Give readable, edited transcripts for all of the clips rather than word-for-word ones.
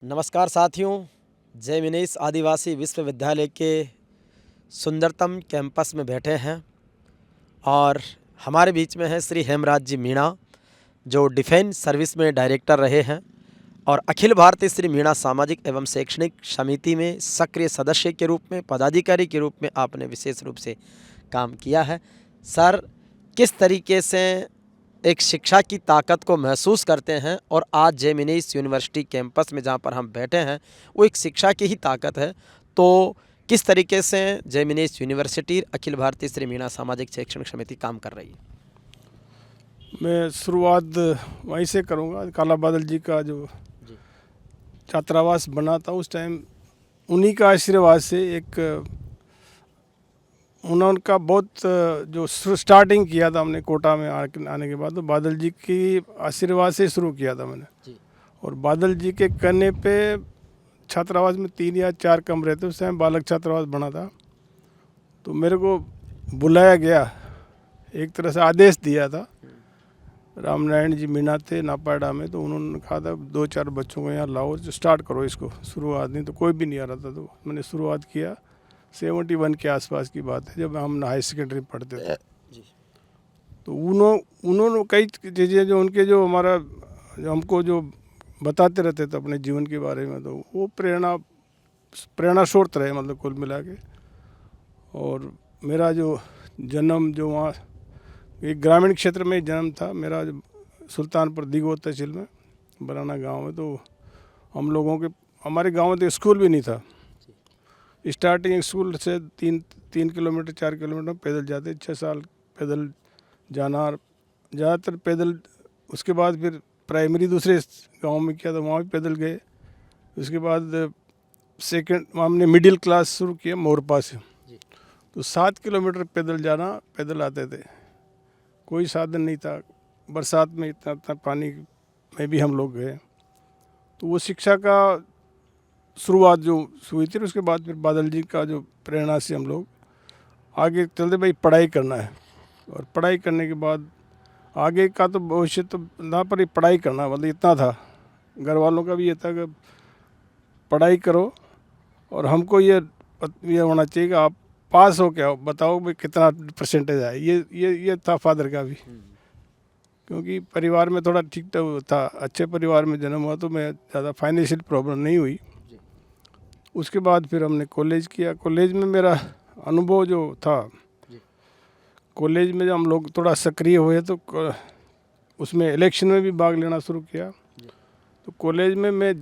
नमस्कार साथियों, जय मिनेश आदिवासी विश्वविद्यालय के सुंदरतम कैंपस में बैठे हैं और हमारे बीच में है श्री हेमराज जी मीणा, जो डिफेंस सर्विस में डायरेक्टर रहे हैं और अखिल भारतीय श्री मीणा सामाजिक एवं शैक्षणिक समिति में सक्रिय सदस्य के रूप में, पदाधिकारी के रूप में आपने विशेष रूप से काम किया है। सर, किस तरीके से एक शिक्षा की ताकत को महसूस करते हैं और आज जेमिनीस यूनिवर्सिटी कैंपस में जहाँ पर हम बैठे हैं वो एक शिक्षा की ही ताकत है, तो किस तरीके से जेमिनीस यूनिवर्सिटी अखिल भारतीय श्री मीणा सामाजिक शैक्षणिक समिति काम कर रही है? मैं शुरुआत वहीं से करूँगा। काला बादल जी का जो छात्रावास बना था उस टाइम उन्हीं का आशीर्वाद से उनका बहुत जो स्टार्टिंग किया था हमने कोटा में आने के बाद, तो बादल जी की आशीर्वाद से शुरू किया था मैंने। और बादल जी के कहने पे छात्रावास में 3 या 4 कमरे थे, उस टाइम बालक छात्रावास बना था। तो मेरे को बुलाया गया, एक तरह से आदेश दिया था। रामनारायण जी मीणा थे नापाड़ा में, तो उन्होंने कहा था 2-4 बच्चों को यहाँ लाओ, स्टार्ट करो इसको। शुरुआत नहीं तो कोई भी नहीं आ रहा था, तो मैंने शुरुआत किया। 71 के आसपास की बात है, जब हम हाई सेकेंडरी पढ़ते थे। तो उन्होंने कई चीज़ें जो उनके जो हमको जो बताते रहते थे अपने जीवन के बारे में, तो वो प्रेरणा स्रोत रहे, मतलब कुल मिला के। और मेरा जो जन्म जो वहाँ एक ग्रामीण क्षेत्र में जन्म था मेरा, सुल्तानपुर दिगो तहसील में बराना गांव में। तो हमारे गांव में तो स्कूल भी नहीं था। स्टार्टिंग स्कूल से 3 किलोमीटर 4 किलोमीटर पैदल जाते, 6 साल पैदल जाना, और ज़्यादातर पैदल। उसके बाद फिर प्राइमरी दूसरे गांव में किया, तो वहाँ भी पैदल गए। उसके बाद सेकंड हमने मिडिल क्लास शुरू किया मोरपा से, तो 7 किलोमीटर पैदल जाना, पैदल आते थे। कोई साधन नहीं था, बरसात में इतना पानी में भी हम लोग गए। तो वो शिक्षा का शुरुआत जो हुई थी, उसके बाद फिर बादल जी का जो प्रेरणा से हम लोग आगे चलते, भाई पढ़ाई करना है। और पढ़ाई करने के बाद आगे का तो भविष्य तो ना पर ही पढ़ाई करना, मतलब इतना था। घर वालों का भी ये था कि पढ़ाई करो, और हमको ये होना चाहिए कि आप पास हो क्या, बताओ भाई कितना परसेंटेज आए। ये था फादर का भी, क्योंकि परिवार में थोड़ा ठीक था, अच्छे परिवार में जन्म हुआ, तो मैं ज़्यादा फाइनेंशियल प्रॉब्लम नहीं हुई। उसके बाद फिर हमने कॉलेज किया। कॉलेज में मेरा अनुभव जो था, कॉलेज में जब हम लोग थोड़ा सक्रिय हुए, तो उसमें इलेक्शन में भी भाग लेना शुरू किया। तो कॉलेज में मैं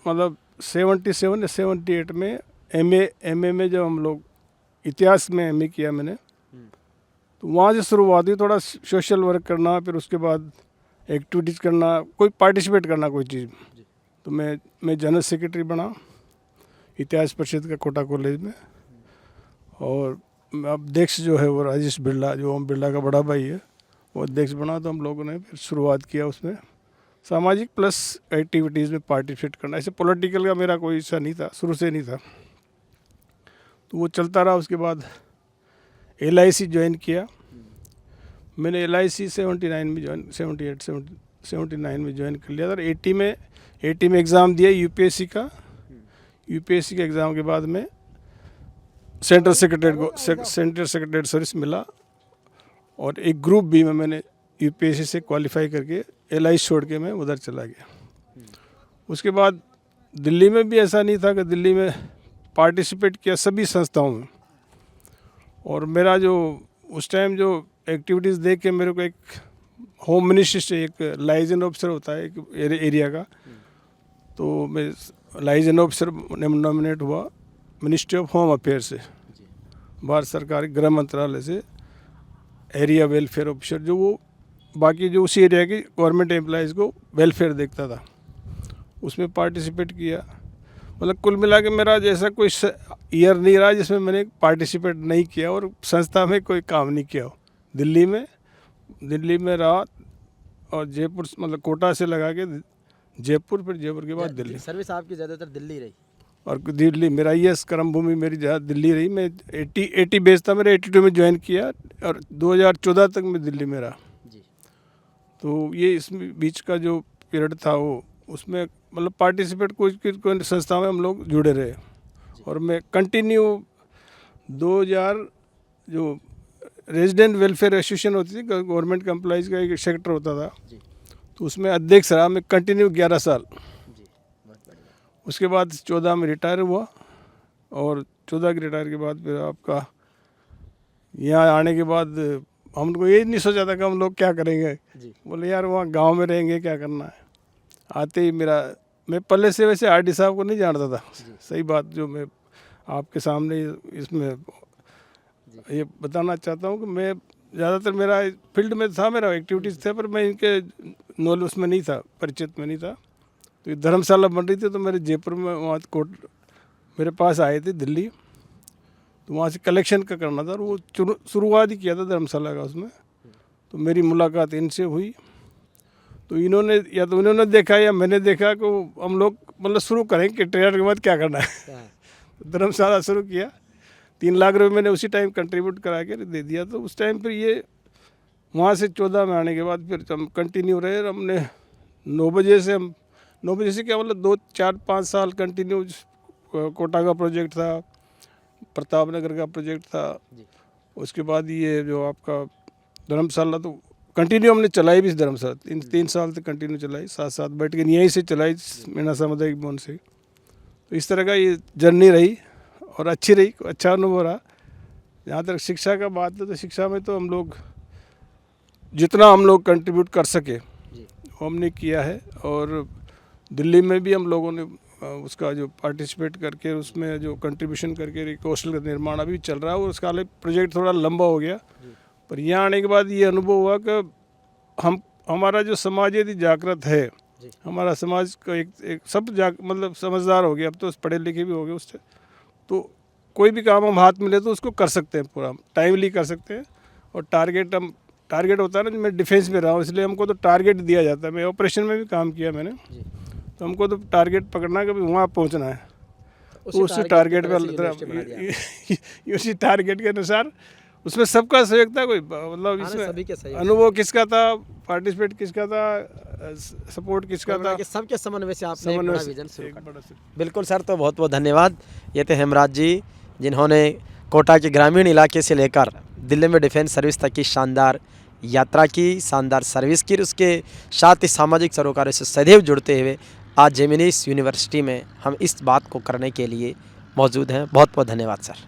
मतलब 77 या 78 में एमए में जब हम लोग इतिहास में एमए किया मैंने, तो वहाँ से शुरुआत हुई थोड़ा सोशल वर्क करना, फिर उसके बाद एक्टिविटीज़ करना, कोई पार्टिसिपेट करना कोई चीज़। तो मैं जनरल सेक्रेटरी बना इतिहास परिषद का कोटा कॉलेज में। और अध्यक्ष जो है वो राजेश बिरला, जो ओम बिरला का बड़ा भाई है, वो अध्यक्ष बना। तो हम लोगों ने फिर शुरुआत किया उसमें सामाजिक प्लस एक्टिविटीज़ में पार्टिसिपेट करना। ऐसे पॉलिटिकल का मेरा कोई हिस्सा नहीं था, शुरू से नहीं था, तो वो चलता रहा। उसके बाद LIC ज्वाइन किया मैंने। LIC 79 में ज्वाइन, 79 में ज्वाइन कर लिया था। 80 में एग्ज़ाम दिया यूपीएससी का एग्ज़ाम के बाद में सेंट्रल सेक्रेटरीट सर्विस मिला, और एक ग्रुप बी में मैंने यूपीएससी से क्वालिफाई करके LIC छोड़ के मैं उधर चला गया। उसके बाद दिल्ली में भी ऐसा नहीं था कि दिल्ली में पार्टिसिपेट किया सभी संस्थाओं में। और मेरा जो उस टाइम जो एक्टिविटीज़ देख के मेरे को एक होम मिनिस्ट्री से एक लाइजन ऑफिसर होता है एक एरिया का, तो मैं लाइजन ऑफिसर नॉमिनेट हुआ मिनिस्ट्री ऑफ होम अफेयर से, भारत सरकार के गृह मंत्रालय से। एरिया वेलफेयर ऑफिसर, जो वो बाकी जो उसी एरिया की गवर्नमेंट एम्प्लॉइज़ को वेलफेयर देखता था, उसमें पार्टिसिपेट किया। मतलब कुल मिला के मेरा जैसा कोई ईयर नहीं रहा जिसमें मैंने पार्टिसिपेट नहीं किया और संस्था में कोई काम नहीं किया हो। दिल्ली में रहा, और जयपुर, मतलब कोटा से लगा के जयपुर, फिर जयपुर के बाद दिल्ली। सर्विस आपकी ज़्यादातर दिल्ली रही? और दिल्ली मेरा कर्म भूमि मेरी ज़्यादा दिल्ली रही। मैं 80 बेस था मेरा, 82 में ज्वाइन किया, और 2014 तक मैं दिल्ली में रहा। तो ये इस बीच का जो पीरियड था वो उसमें मतलब पार्टिसिपेट कोई संस्था में हम लोग जुड़े रहे। और मैं कंटिन्यू 2000 जो रेजिडेंट वेलफेयर एसोसिएशन होती थी, गवर्नमेंट एम्प्लॉइज़ का एक सेक्टर होता था, तो उसमें अध्यक्ष रहा मैं कंटिन्यू 11 साल। उसके बाद 14 में रिटायर हुआ, और 14 के रिटायर के बाद फिर आपका यहाँ आने के बाद हमको ये नहीं सोचा था कि हम लोग क्या करेंगे। बोले यार वहाँ गांव में रहेंगे, क्या करना है। आते ही मैं पहले से वैसे आरडी साहब को नहीं जानता था, सही बात जो मैं आपके सामने इसमें ये बताना चाहता हूँ कि मैं ज़्यादातर मेरा फील्ड में था, मेरा एक्टिविटीज़ थे, पर मैं इनके नॉलेज उसमें नहीं था, परिचित में नहीं था। तो ये धर्मशाला बन रही थी, तो मेरे जयपुर में वहाँ कोर्ट मेरे पास आए थे दिल्ली, तो वहाँ से कलेक्शन का करना था, और वो शुरुआत ही किया था धर्मशाला का उसमें। तो मेरी मुलाकात इनसे हुई, तो इन्होंने देखा या मैंने देखा कि हम लोग मतलब शुरू करेंगे कि रिटायर के बाद क्या करना है। धर्मशाला शुरू किया, 3 लाख रुपए मैंने उसी टाइम कंट्रीब्यूट करा के दे दिया। तो उस टाइम फिर ये वहाँ से 14 में आने के बाद फिर हम कंटिन्यू रहे। हमने 9 बजे से क्या मतलब 2, 4, 5 साल कंटिन्यू कोटा का प्रोजेक्ट था, प्रताप नगर का प्रोजेक्ट था, उसके बाद ये जो आपका धर्मशाला, तो कंटिन्यू हमने चलाई भी इस धर्मशाला 3 साल तक कंटिन्यू चलाई, साथ बैठ के यहीं से चलाई मीना सामुदायिक भवन से। तो इस तरह का ये जर्नी रही और अच्छी रही, अच्छा अनुभव रहा। जहाँ तक शिक्षा का बात है, तो शिक्षा में तो हम लोग जितना हम लोग कंट्रीब्यूट कर सके वो हमने किया है। और दिल्ली में भी हम लोगों ने उसका जो पार्टिसिपेट करके उसमें जो कंट्रीब्यूशन करके हॉस्टल का निर्माण अभी चल रहा है, और उसका प्रोजेक्ट थोड़ा लंबा हो गया। पर यहाँ आने के बाद ये अनुभव हुआ कि हमारा जो समाज यदि जागृत है, हमारा समाज का एक सब मतलब समझदार हो गया, अब तो पढ़े लिखे भी हो गए उससे, तो कोई भी काम हम हाथ मिले तो उसको कर सकते हैं, पूरा टाइमली कर सकते हैं। और टारगेट होता है ना, मैं डिफेंस में रहा हूँ, इसलिए हमको तो टारगेट दिया जाता है। मैं ऑपरेशन में भी काम किया मैंने, तो हमको तो टारगेट पकड़ना है कि वहाँ पहुँचना है, उसी टारगेट पर उसी टारगेट के अनुसार उसमें सबका सहयोग था। कोई मतलब इसमें अनुभव किसका था, पार्टिसिपेट किसका था, सपोर्ट किसका था, सबके समन्वय से आपने एक बड़ा विजन शुरू कर। बिल्कुल सर, तो बहुत बहुत धन्यवाद। ये थे हेमराज जी, जिन्होंने कोटा के ग्रामीण इलाके से लेकर दिल्ली में डिफेंस सर्विस तक की शानदार यात्रा की, शानदार सर्विस की, उसके साथ ही सामाजिक सरोकारों से सदैव जुड़ते हुए आज जेमिनीज यूनिवर्सिटी में हम इस बात को करने के लिए मौजूद हैं। बहुत बहुत धन्यवाद सर।